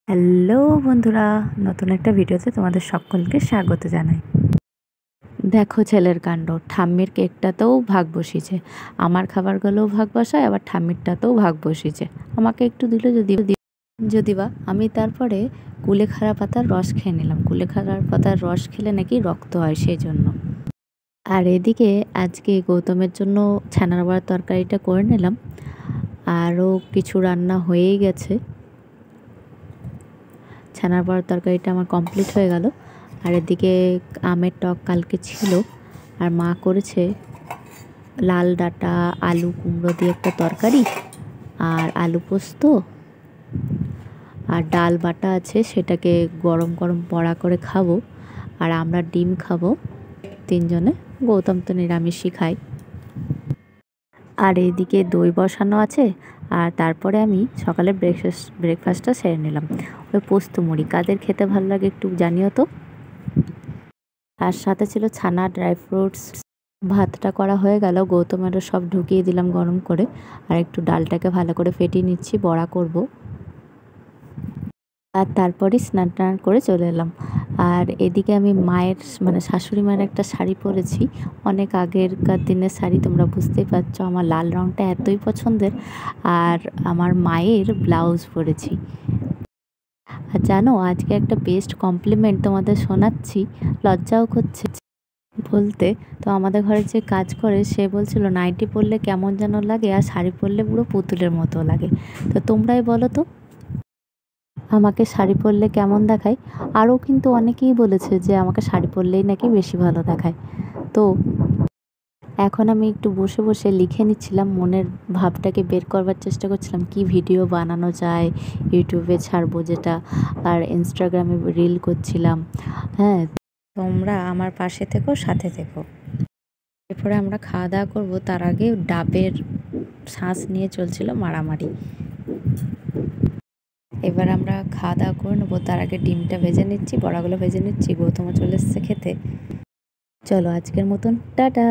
Hello বন্ধুরা, নতুন একটা ভিডিওতে তোমাদের সকলকে স্বাগত জানাই। দেখো ছেলের কাণ্ড, ঠাম্মির কেকটাতেও ভাগ বসিয়েছে, আমার খাবারগুলোও ভাগ বসায়, আবার ঠাম্মিরটাতেও ভাগ বসিয়েছে। আমাকে একটু দিল যদিবা আমি তারপরে কুলেখাড়া পাতার রস খেয়ে নিলাম। কুলেখাড়া পাতার রস খেলে নাকি রক্ত হয়, সেই জন্য। আর এদিকে আজকে গৌতমের জন্য ছানার বড়ার তরকারিটা করে নিলাম। আরও কিছু রান্না হয়েই গেছে। ছানার বড়ার তরকারিটা আমার কমপ্লিট হয়ে গেল। আর এদিকে আমের টক কালকে ছিল, আর মা করেছে লাল ডাঁটা আলু কুমড়ো দিয়ে একটা তরকারি, আর আলু পোস্ত, আর ডাল বাটা আছে, সেটাকে গরম গরম বড়া করে খাবো। আর আমরা ডিম খাবো তিনজনে, গৌতম তো নিরামিষই খাই। আর এইদিকে দই বসানো আছে। আর তারপরে আমি সকালে ব্রেকফাস্টটা সেরে নিলাম। ওই পোস্ত মুড়ি কাদের খেতে ভালো লাগে একটু জানিও তো। আর সাথে ছিল ছানা, ড্রাই ফ্রুটস। ভাতটা করা হয়ে গেল, গৌতমেরও সব ঢুকিয়ে দিলাম গরম করে। আর একটু ডালটাকে ভালো করে ফেটিয়ে নিচ্ছি, বড়া করব। আর তারপরে স্নান টান করে চলে এলাম। আর এদিকে আমি মায়ের মানে শাশুড়ি মায়ের একটা শাড়ি পরেছি, অনেক আগেরকার দিনের শাড়ি, তোমরা বুঝতেই পারছো আমার লাল রঙটা এতই পছন্দের। আর আমার মায়ের ব্লাউজ পরেছি। আর জানো, আজকে একটা বেস্ট কমপ্লিমেন্ট তোমাদের শোনাচ্ছি, লজ্জাও করছে বলতে। তো আমাদের ঘরে যে কাজ করে সে বলছিল নাইটি পরলে কেমন যেন লাগে, আর শাড়ি পরলে পুরো পুতুলের মতো লাগে। তো তোমরাই বলো তো, আমাকে শাড়ি পরলে কেমন দেখায়? আরও কিন্তু অনেকেই বলেছে যে আমাকে শাড়ি পরলেই নাকি বেশি ভালো দেখায়। তো এখন আমি একটু বসে বসে লিখে নিচ্ছিলাম, মনের ভাবটাকে বের করবার চেষ্টা করছিলাম কি ভিডিও বানানো যায় ইউটিউবে ছাড়বো যেটা, আর ইনস্টাগ্রামে রিল করছিলাম। হ্যাঁ, তোমরা আমার পাশে থেকো, সাথে থেকো। এরপরে আমরা খাওয়া দাওয়া করবো, তার আগে ডাবের শ্বাস নিয়ে চলছিল মারামারি। এবার আমরা খাওয়া দাওয়া করে নেবো, তার আগে ডিমটা ভেজে নিচ্ছি, বড়াগুলো ভেজে নিচ্ছি। গৌতম চলে এসছে খেতে। চলো আজকের মতন টাটা।